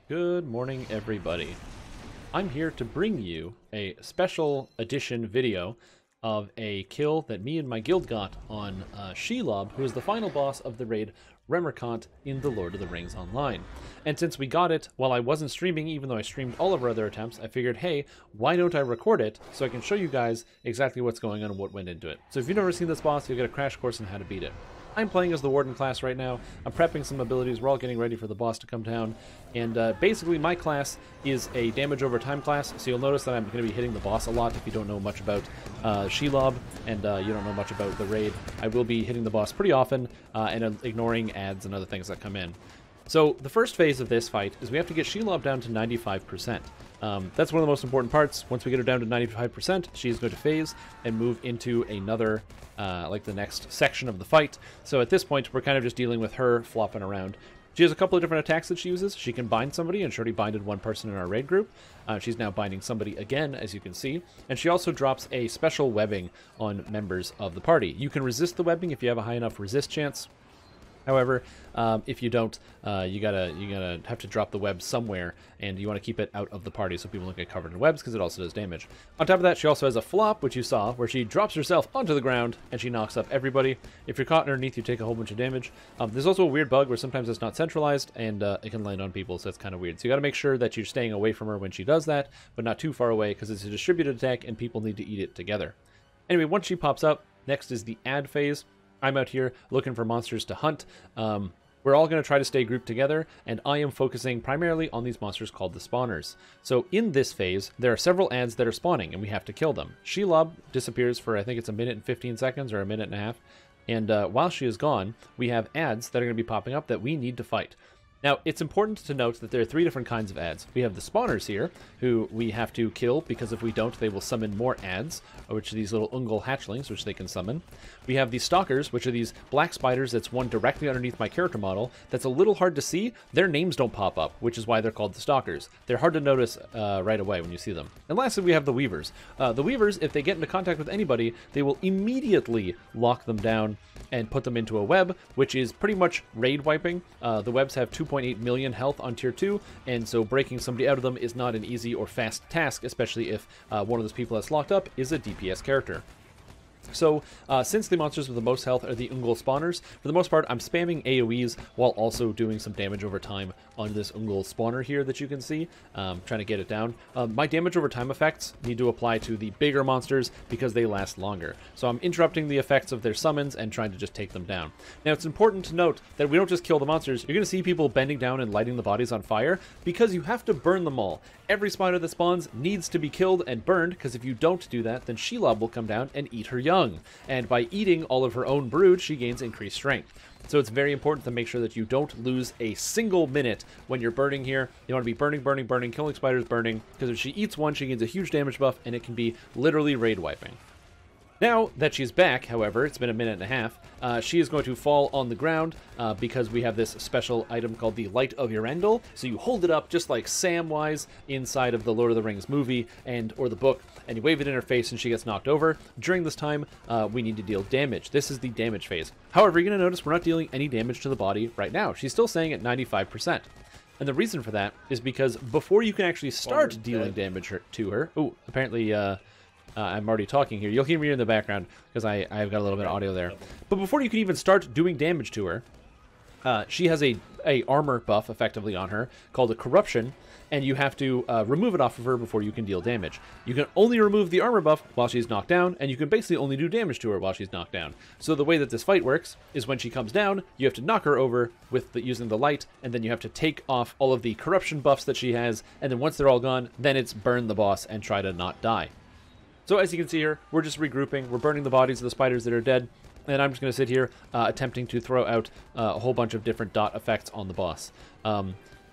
Good morning, everybody. I'm here to bring you a special edition video of a kill that me and my guild got on Shelob, who is the final boss of the raid Remerkant in The Lord of the Rings Online. And since we got it while I wasn't streaming, even though I streamed all of our other attempts, I figured, hey, why don't I record it so I can show you guys exactly what's going on and what went into it. So if you've never seen this boss, you'll get a crash course on how to beat it. I'm playing as the Warden class right now. I'm prepping some abilities. We're all getting ready for the boss to come down. And basically, my class is a damage over time class, so you'll notice that I'm going to be hitting the boss a lot if you don't know much about Shelob and you don't know much about the raid. I will be hitting the boss pretty often and ignoring ads and other things that come in. So the first phase of this fight is we have to get Shelob down to 95%. That's one of the most important parts. Once we get her down to 95%, she's going to phase and move into another, like the next section of the fight. So at this point, we're kind of just dealing with her flopping around. She has a couple of different attacks that she uses. She can bind somebody, and she already binded one person in our raid group. She's now binding somebody again, as you can see. And she also drops a special webbing on members of the party. You can resist the webbing if you have a high enough resist chance. However, if you don't, you gotta have to drop the web somewhere, and you want to keep it out of the party so people don't get covered in webs, because it also does damage. On top of that, she also has a flop, which you saw, where she drops herself onto the ground, and she knocks up everybody. If you're caught underneath, you take a whole bunch of damage. There's also a weird bug where sometimes it's not centralized, and it can land on people, so it's kind of weird. So you gotta make sure that you're staying away from her when she does that, but not too far away, because it's a distributed attack, and people need to eat it together. Anyway, once she pops up, next is the ad phase. I'm out here looking for monsters to hunt. We're all going to try to stay grouped together, and I am focusing primarily on these monsters called the spawners. So in this phase, there are several ads that are spawning, and we have to kill them. Shelob disappears for, I think it's a minute and 15 seconds, or a minute and a half. And while she is gone, we have ads that are going to be popping up that we need to fight. Now, it's important to note that there are three different kinds of ads. We have the spawners here, who we have to kill, because if we don't, they will summon more ads, which are these little Ungold hatchlings, which they can summon. We have the Stalkers, which are these black spiders that's one directly underneath my character model. That's a little hard to see. Their names don't pop up, which is why they're called the Stalkers. They're hard to notice right away when you see them. And lastly, we have the Weavers. The Weavers, if they get into contact with anybody, they will immediately lock them down and put them into a web, which is pretty much raid wiping. The webs have 2.8 million health on tier 2, and so breaking somebody out of them is not an easy or fast task, especially if one of those people that's locked up is a DPS character. So, since the monsters with the most health are the Ungold spawners, for the most part, I'm spamming AoEs while also doing some damage over time on this Ungold spawner here that you can see, trying to get it down. My damage over time effects need to apply to the bigger monsters because they last longer. So I'm interrupting the effects of their summons and trying to just take them down. Now, it's important to note that we don't just kill the monsters. You're going to see people bending down and lighting the bodies on fire because you have to burn them all. Every spider that spawns needs to be killed and burned, because if you don't do that, then Shelob will come down and eat her young. And by eating all of her own brood, she gains increased strength. So it's very important to make sure that you don't lose a single minute when you're burning here. You want to be burning, burning, burning, killing spiders, burning, because if she eats one, she gains a huge damage buff, and it can be literally raid wiping. Now that she's back, however, it's been a minute and a half, she is going to fall on the ground because we have this special item called the Light of Earendel. So you hold it up just like Samwise inside of the Lord of the Rings movie or the book, and you wave it in her face and she gets knocked over. During this time, we need to deal damage. This is the damage phase. However, you're going to notice we're not dealing any damage to the body right now. She's still staying at 95%. And the reason for that is because before you can actually start dealing damage to her... Oh, apparently... I'm already talking here. You'll hear me in the background because I've got a little bit of audio there. But before you can even start doing damage to her, she has a armor buff effectively on her called a corruption, and you have to remove it off of her before you can deal damage. You can only remove the armor buff while she's knocked down, and you can basically only do damage to her while she's knocked down. So the way that this fight works is when she comes down, you have to knock her over with using the light, and then you have to take off all of the corruption buffs that she has, and then once they're all gone, then it's burn the boss and try to not die. So as you can see here, we're just regrouping. We're burning the bodies of the spiders that are dead. And I'm just going to sit here attempting to throw out a whole bunch of different dot effects on the boss.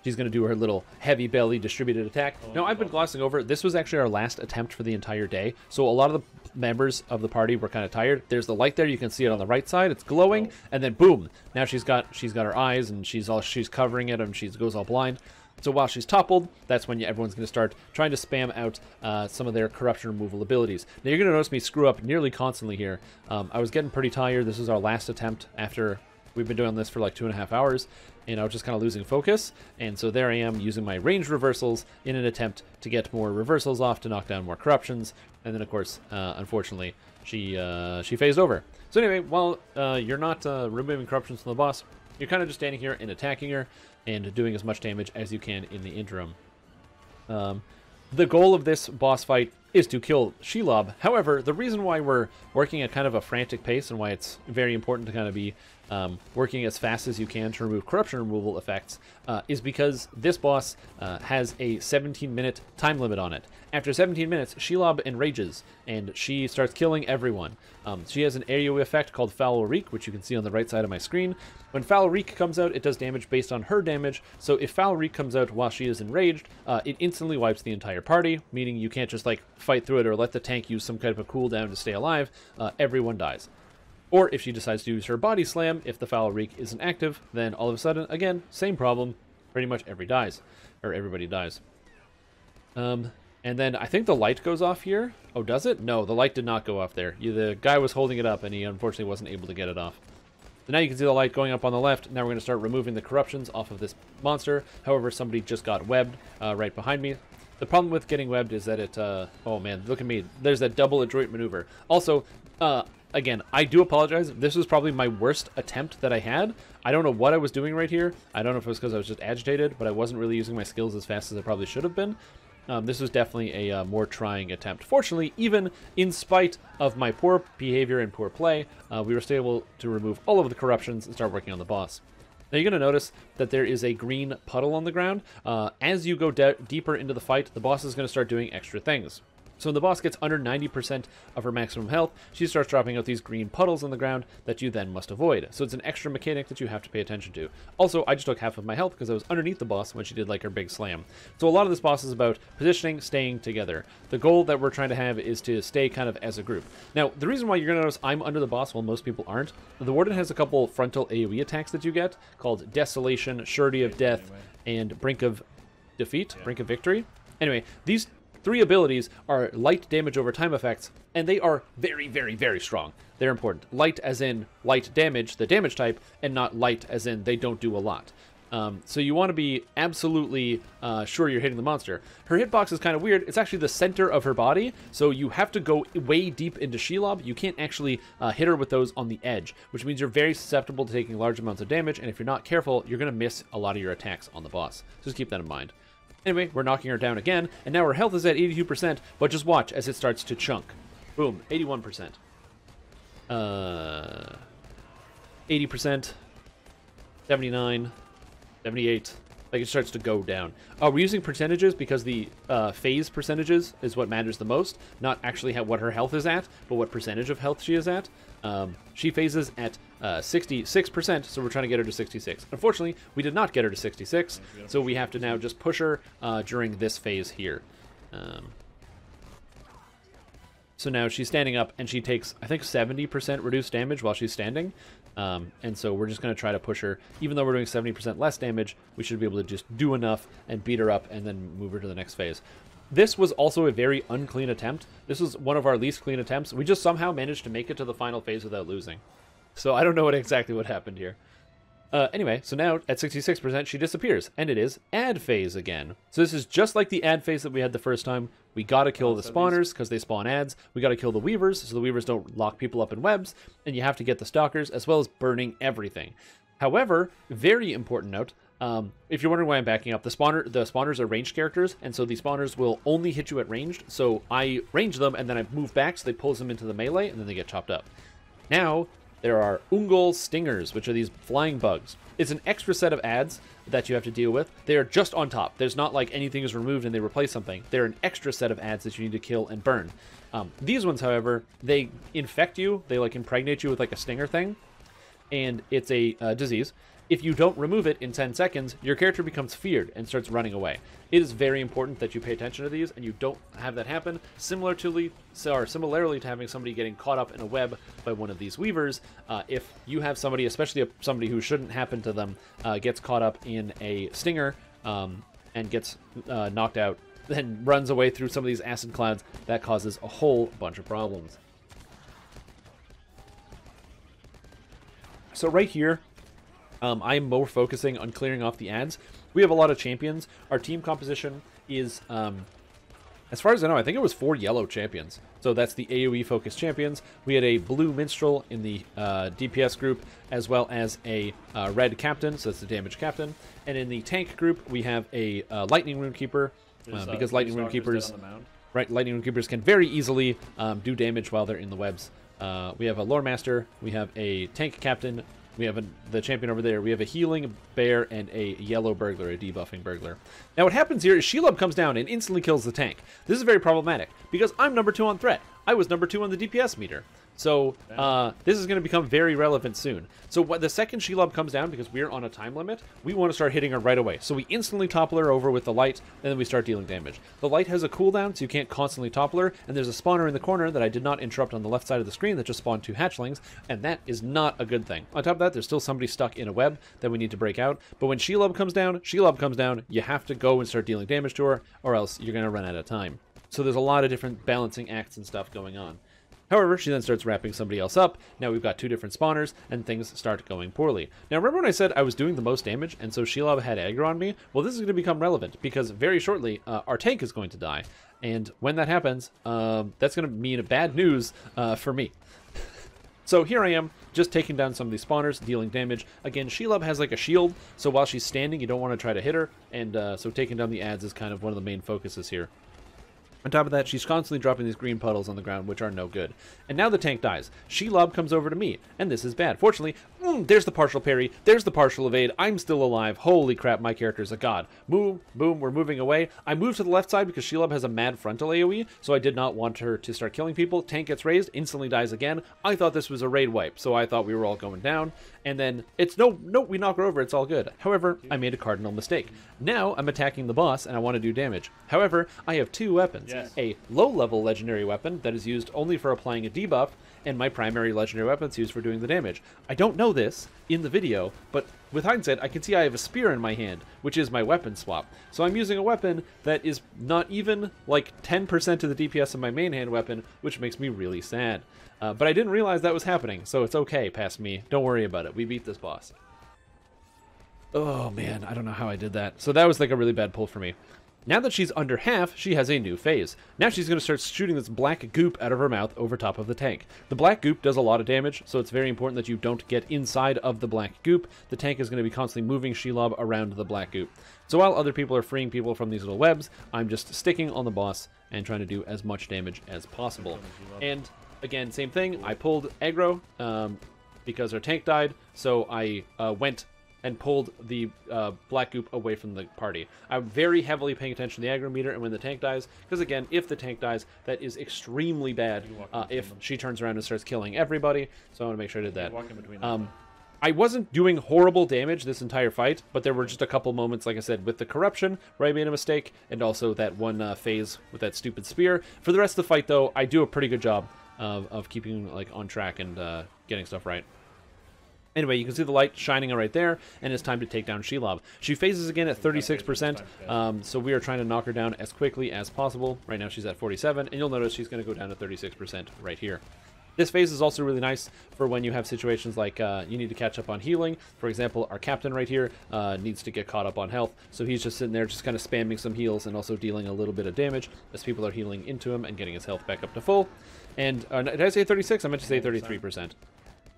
She's going to do her little heavy belly distributed attack. Now, I've been glossing over it. This was actually our last attempt for the entire day. So a lot of the members of the party were kind of tired. There's the light there. You can see it on the right side. It's glowing. And then boom. Now she's got her eyes, and she's covering it, and she goes all blind. So while she's toppled, that's when everyone's going to start trying to spam out some of their corruption removal abilities. Now you're going to notice me screw up nearly constantly here. I was getting pretty tired. This is our last attempt after We've been doing this for like 2.5 hours, and I was just kind of losing focus. And so there I am using my ranged reversals in an attempt to get more reversals off to knock down more corruptions. And then, of course, unfortunately, she phased over. So anyway, while you're not removing corruptions from the boss, you're kind of just standing here and attacking her and doing as much damage as you can in the interim. The goal of this boss fight is to kill Shelob. However, the reason why we're working at kind of a frantic pace and why it's very important to kind of be working as fast as you can to remove corruption removal effects is because this boss has a 17-minute time limit on it. After 17 minutes, Shelob enrages, and she starts killing everyone. She has an AoE effect called Foul Reek, which you can see on the right side of my screen. When Foul Reek comes out, it does damage based on her damage, so if Foul Reek comes out while she is enraged, it instantly wipes the entire party, meaning you can't just like fight through it or let the tank use some kind of a cooldown to stay alive. Everyone dies. Or if she decides to use her body slam, if the Foul Reek isn't active, then all of a sudden, again, same problem, pretty much everybody dies. And then I think the light goes off here. Oh, does it? No, the light did not go off there. The guy was holding it up, and he unfortunately wasn't able to get it off. So now you can see the light going up on the left. Now we're going to start removing the corruptions off of this monster. However, somebody just got webbed right behind me. The problem with getting webbed is that it... oh, man, look at me. There's that double adroit maneuver. Also, again, I do apologize. This was probably my worst attempt that I had. I don't know what I was doing right here. I don't know if it was because I was just agitated, but I wasn't really using my skills as fast as I probably should have been. This was definitely a more trying attempt. Fortunately, even in spite of my poor behavior and poor play, we were still able to remove all of the corruptions and start working on the boss. Now you're going to notice that there is a green puddle on the ground. As you go deeper into the fight, the boss is going to start doing extra things. So when the boss gets under 90% of her maximum health, she starts dropping out these green puddles on the ground that you then must avoid. So it's an extra mechanic that you have to pay attention to. Also, I just took half of my health because I was underneath the boss when she did like her big slam. So a lot of this boss is about positioning, staying together. The goal that we're trying to have is to stay kind of as a group. Now, the reason why you're going to notice I'm under the boss while most people aren't, the Warden has a couple frontal AoE attacks that you get called Desolation, Surety of Death, and Brink of Defeat, Brink of Victory. Anyway, these 3 abilities are light damage over time effects, and they are very, very, very strong. They're important. Light as in light damage, the damage type, and not light as in they don't do a lot. So you want to be absolutely sure you're hitting the monster. Her hitbox is kind of weird. It's actually the center of her body, so you have to go way deep into Shelob. You can't actually hit her with those on the edge, which means you're very susceptible to taking large amounts of damage, and if you're not careful, you're going to miss a lot of your attacks on the boss. Just keep that in mind. Anyway, we're knocking her down again, and now her health is at 82%, but just watch as it starts to chunk. Boom, 81%. 80%, 79, 78. Like, it starts to go down. We're using percentages because the phase percentages is what matters the most, not actually what her health is at, but what percentage of health she is at. She phases at 66%, so we're trying to get her to 66. Unfortunately, we did not get her to 66, so we have to now just push her during this phase here. So now she's standing up, and she takes, I think, 70% reduced damage while she's standing. And so we're just going to try to push her. Even though we're doing 70% less damage, we should be able to just do enough and beat her up and then move her to the next phase. This was also a very unclean attempt. This was one of our least clean attempts. We just somehow managed to make it to the final phase without losing. So I don't know exactly what happened here. Anyway, so now at 66%, she disappears, and it is add phase again. So this is just like the add phase that we had the first time. We gotta kill the spawners because they spawn ads. We gotta kill the weavers so the weavers don't lock people up in webs, and you have to get the stalkers as well as burning everything. However, very important note, if you're wondering why I'm backing up, the spawners are ranged characters, and so the spawners will only hit you at ranged. So I range them, and then I move back, so they pulls them into the melee, and then they get chopped up. Now, there are Ungold Stingers, which are these flying bugs. It's an extra set of ads that you have to deal with. They are just on top. There's not like anything is removed and they replace something. They're an extra set of ads that you need to kill and burn. These ones, however, they infect you. They like impregnate you with like a stinger thing, and it's a disease. If you don't remove it in 10 seconds, your character becomes feared and starts running away. It is very important that you pay attention to these and you don't have that happen. Similarly to having somebody getting caught up in a web by one of these weavers, if you have somebody, especially somebody who shouldn't happen to them, gets caught up in a stinger and gets knocked out, then runs away through some of these acid clouds, that causes a whole bunch of problems. So right here, I'm more focusing on clearing off the ads. We have a lot of champions. Our team composition is, as far as I know, I think it was 4 yellow champions. So that's the AoE focused champions. We had a blue minstrel in the DPS group, as well as a red captain, so that's the damage captain. And in the tank group, we have a lightning rune keeper, because lightning rune keepers, lightning rune keepers can very easily do damage while they're in the webs. We have a lore master. We have a tank captain. We have the champion over there. We have a healing bear and a yellow burglar, a debuffing burglar. Now what happens here is Shelob comes down and instantly kills the tank. This is very problematic because I'm number 2 on threat. I was number 2 on the DPS meter. So this is going to become very relevant soon. So the second Shelob comes down, because we're on a time limit, we want to start hitting her right away. So we instantly topple her over with the light, and then we start dealing damage. The light has a cooldown, so you can't constantly topple her, and there's a spawner in the corner that I did not interrupt on the left side of the screen that just spawned 2 hatchlings, and that is not a good thing. On top of that, there's still somebody stuck in a web that we need to break out. But when Shelob comes down, you have to go and start dealing damage to her, or else you're going to run out of time. So there's a lot of different balancing acts and stuff going on. However, she then starts wrapping somebody else up. Now we've got 2 different spawners, and things start going poorly. Now remember when I said I was doing the most damage, and so Shelob had aggro on me? Well, this is going to become relevant, because very shortly, our tank is going to die. And when that happens, that's going to mean bad news for me. So here I am, just taking down some of these spawners, dealing damage. Again, Shelob has like a shield, so while she's standing, you don't want to try to hit her, and so taking down the ads is kind of one of the main focuses here. On top of that, she's constantly dropping these green puddles on the ground, which are no good. And now the tank dies. Shelob comes over to me, and this is bad. Fortunately, there's the partial parry, there's the partial evade, I'm still alive. Holy crap, my character's a god. Boom, boom, we're moving away. I moved to the left side because Shelob has a mad frontal AoE, so I did not want her to start killing people. Tank gets raised, instantly dies again. I thought this was a raid wipe, so I thought we were all going down. And then it's no, we knock her over, it's all good. However, I made a cardinal mistake. Now I'm attacking the boss, and I want to do damage. However, I have 2 weapons. Yes. A low-level legendary weapon that is used only for applying a debuff, and my primary legendary weapon is used for doing the damage. I don't know this in the video, but with hindsight, I can see I have a spear in my hand, which is my weapon swap. So I'm using a weapon that is not even like 10% of the DPS of my main hand weapon, which makes me really sad. But I didn't realize that was happening, so it's okay past me. Don't worry about it. We beat this boss. Oh man, I don't know how I did that. So that was like a really bad pull for me. Now that she's under half, she has a new phase. Now she's going to start shooting this black goop out of her mouth over top of the tank. The black goop does a lot of damage, so it's very important that you don't get inside of the black goop. The tank is going to be constantly moving Shelob around the black goop. So while other people are freeing people from these little webs, I'm just sticking on the boss and trying to do as much damage as possible. And again, same thing, I pulled aggro because our tank died, so I went and pulled the black goop away from the party. I'm very heavily paying attention to the aggro meter and when the tank dies, because again, if the tank dies, that is extremely bad if she turns around and starts killing everybody, so I want to make sure I did that. I wasn't doing horrible damage this entire fight, but there were just a couple moments, like I said, with the corruption, where I made a mistake, and also that one phase with that stupid spear. For the rest of the fight, though, I do a pretty good job of keeping like on track and getting stuff right. Anyway, you can see the light shining right there, and it's time to take down Shelob. She phases again at 36%, so we are trying to knock her down as quickly as possible. Right now she's at 47, and you'll notice she's going to go down to 36% right here. This phase is also really nice for when you have situations like you need to catch up on healing. For example, our captain right here needs to get caught up on health, so he's just sitting there just kind of spamming some heals and also dealing a little bit of damage as people are healing into him and getting his health back up to full. And did I say 36? I meant to say 33%.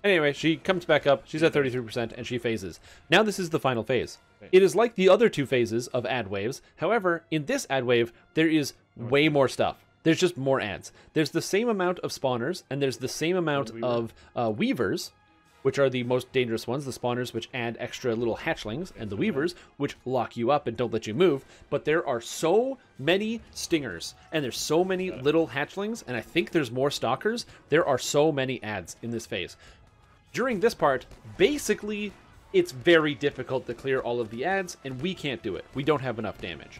Anyway, she comes back up, she's at 33%, and she phases. Now this is the final phase. It is like the other 2 phases of ad waves. However, in this ad wave, there is way more stuff. There's just more ads. There's the same amount of spawners, and there's the same amount of weavers, which are the most dangerous ones, the spawners which add extra little hatchlings, and the weavers which lock you up and don't let you move. But there are so many stingers, and there's so many little hatchlings, and I think there's more stalkers. There are so many ads in this phase. During this part, basically, it's very difficult to clear all of the ads, and we can't do it. We don't have enough damage.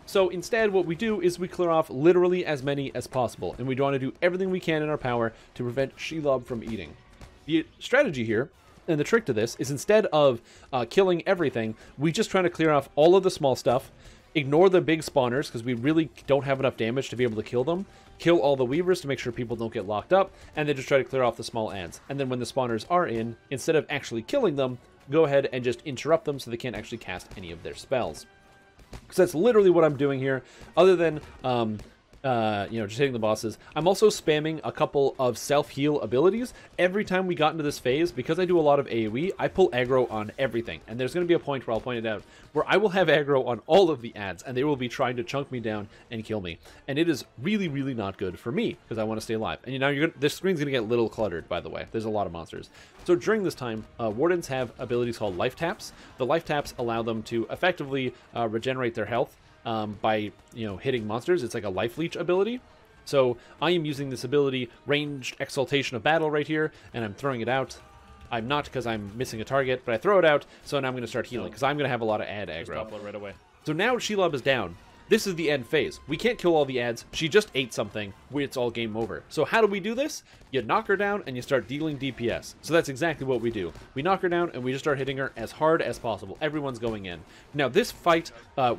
So instead, what we do is we clear off literally as many as possible, and we want to do everything we can in our power to prevent Shelob from eating. The strategy here, and the trick to this, is instead of killing everything, we just try to clear off all of the small stuff, ignore the big spawners, because we really don't have enough damage to be able to kill them, kill all the weavers to make sure people don't get locked up, and then just try to clear off the small ads. And then when the spawners are in, instead of actually killing them, go ahead and just interrupt them so they can't actually cast any of their spells. Because that's literally what I'm doing here, other than, you know, just hitting the bosses. I'm also spamming a couple of self-heal abilities. Every time we got into this phase, because I do a lot of AoE, I pull aggro on everything. And there's going to be a point where I'll point it out, where I will have aggro on all of the ads, and they will be trying to chunk me down and kill me. And it is really, really not good for me, because I want to stay alive. And you know, this screen's going to get a little cluttered, by the way. There's a lot of monsters. So during this time, Wardens have abilities called life taps. The life taps allow them to effectively regenerate their health by, you know, hitting monsters. It's like a life leech ability. So I am using this ability, Ranged Exaltation of Battle, right here, and I'm throwing it out. I'm not, because I'm missing a target, but I throw it out, so now I'm going to start healing, because I'm going to have a lot of ad aggro. Right away. So now Shelob is down. This is the end phase. We can't kill all the ads. She just ate something. It's all game over. So how do we do this? You knock her down and you start dealing DPS. So that's exactly what we do. We knock her down and we just start hitting her as hard as possible. Everyone's going in. Now this fight,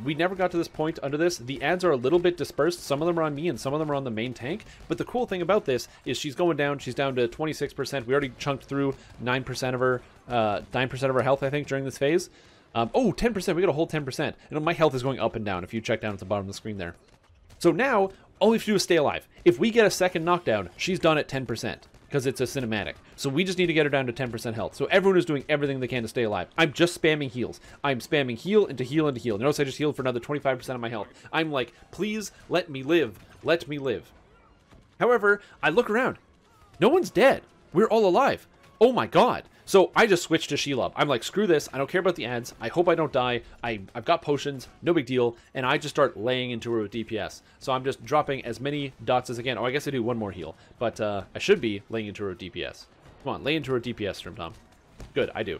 we never got to this point under this. The ads are a little bit dispersed. Some of them are on me and some of them are on the main tank. But the cool thing about this is she's going down. She's down to 26%. We already chunked through 9% of her 9% of her health, I think, during this phase. Oh, 10%. We got a whole 10%. And my health is going up and down if you check down at the bottom of the screen there. So now, all we have to do is stay alive. If we get a second knockdown, she's done at 10% because it's a cinematic. So we just need to get her down to 10% health. So everyone is doing everything they can to stay alive. I'm just spamming heals. I'm spamming heal into heal into heal. Notice I just healed for another 25% of my health. I'm like, please let me live. Let me live. However, I look around. No one's dead. We're all alive. Oh my god. So I just switched to Shelob. I'm like, screw this. I don't care about the ads. I hope I don't die. I've got potions. No big deal. And I just start laying into her with DPS. So I'm just dropping as many dots as I can. Oh, I guess I do one more heal. But I should be laying into her with DPS. Come on, lay into her DPS, Strimtom. Good, I do.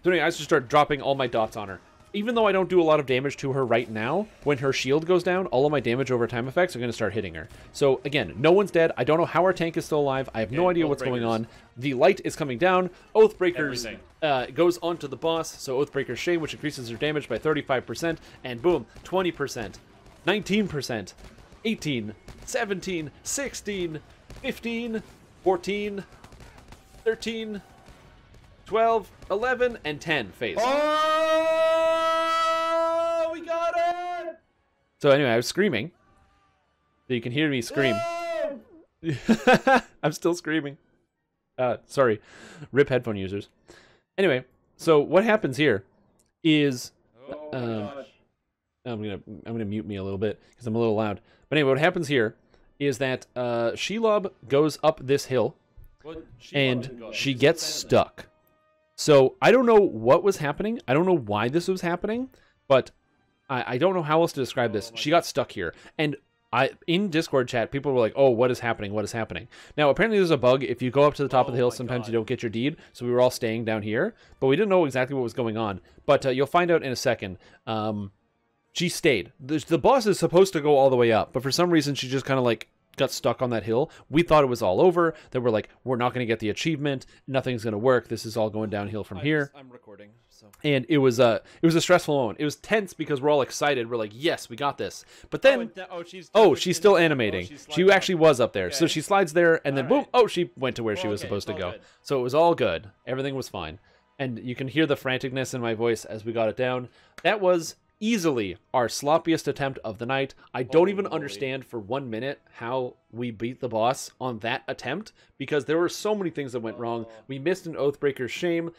So anyway, I just start dropping all my dots on her. Even though I don't do a lot of damage to her right now, when her shield goes down, all of my damage over time effects are going to start hitting her. So again, no one's dead. I don't know how our tank is still alive. I have no idea what's going on. The light is coming down. Oathbreakers goes onto the boss. So Oathbreaker's Shame, which increases her damage by 35%. And boom, 20%, 19%, 18, 17, 16, 15, 14, 13, 12, 11, and 10 phase. Oh, we got it! So anyway, I was screaming. So you can hear me scream. I'm still screaming. Sorry. RIP headphone users. Anyway, so what happens here is... I'm gonna mute me a little bit because I'm a little loud. But anyway, what happens here is that Shelob goes up this hill and she gets stuck. So I don't know what was happening. I don't know why this was happening, but I don't know how else to describe this. She got stuck here. And in Discord chat, people were like, oh, what is happening? What is happening? Now, apparently there's a bug. If you go up to the top of the hill, sometimes you don't get your deed. So we were all staying down here, but we didn't know exactly what was going on. But you'll find out in a second. She stayed. The boss is supposed to go all the way up, but for some reason, she just kind of like got stuck on that hill. We thought it was all over. That we're like, we're not going to get the achievement. Nothing's going to work. This is all going downhill from here. I'm recording. So. And it was a stressful moment. It was tense because we're all excited. We're like, yes, we got this. But then, she's still animating. She actually was up there. Okay. So she slides there and then boom, she went to where she was supposed to go. Good. So it was all good. Everything was fine. And you can hear the franticness in my voice as we got it down. That was easily our sloppiest attempt of the night. I don't even understand for 1 minute how we beat the boss on that attempt because there were so many things that went wrong. We missed an Oathbreaker's Shame.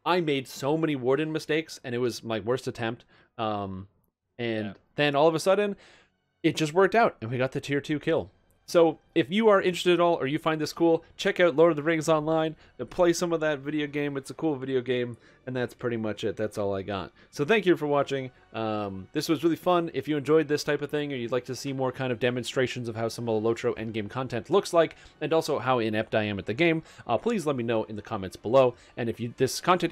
I made so many Warden mistakes and it was my worst attempt. Then all of a sudden it just worked out and we got the tier 2 kill. So if you are interested at all or you find this cool, check out Lord of the Rings Online and play some of that video game. It's a cool video game, and that's pretty much it. That's all I got. So thank you for watching. This was really fun. If you enjoyed this type of thing or you'd like to see more kind of demonstrations of how some of the LotRO endgame content looks like and also how inept I am at the game, please let me know in the comments below. And if this content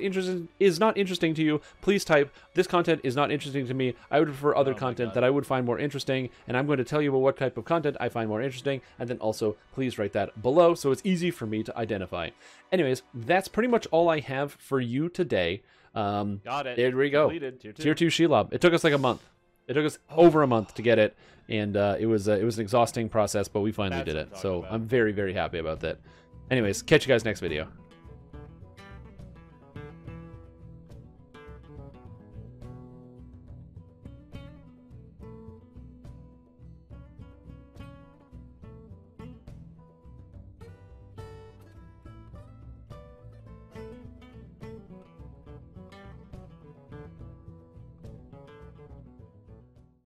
is not interesting to you, please type, this content is not interesting to me. I would prefer other content that I would find more interesting, and I'm going to tell you about what type of content I find more interesting. And then also, please write that below so it's easy for me to identify. Anyways, that's pretty much all I have for you today. Got it. There we go. Completed. Tier 2 Shelob. It took us like a month. It took us over a month to get it, and it was an exhausting process, but we finally did it. So I'm very, very happy about that. Anyways, catch you guys next video.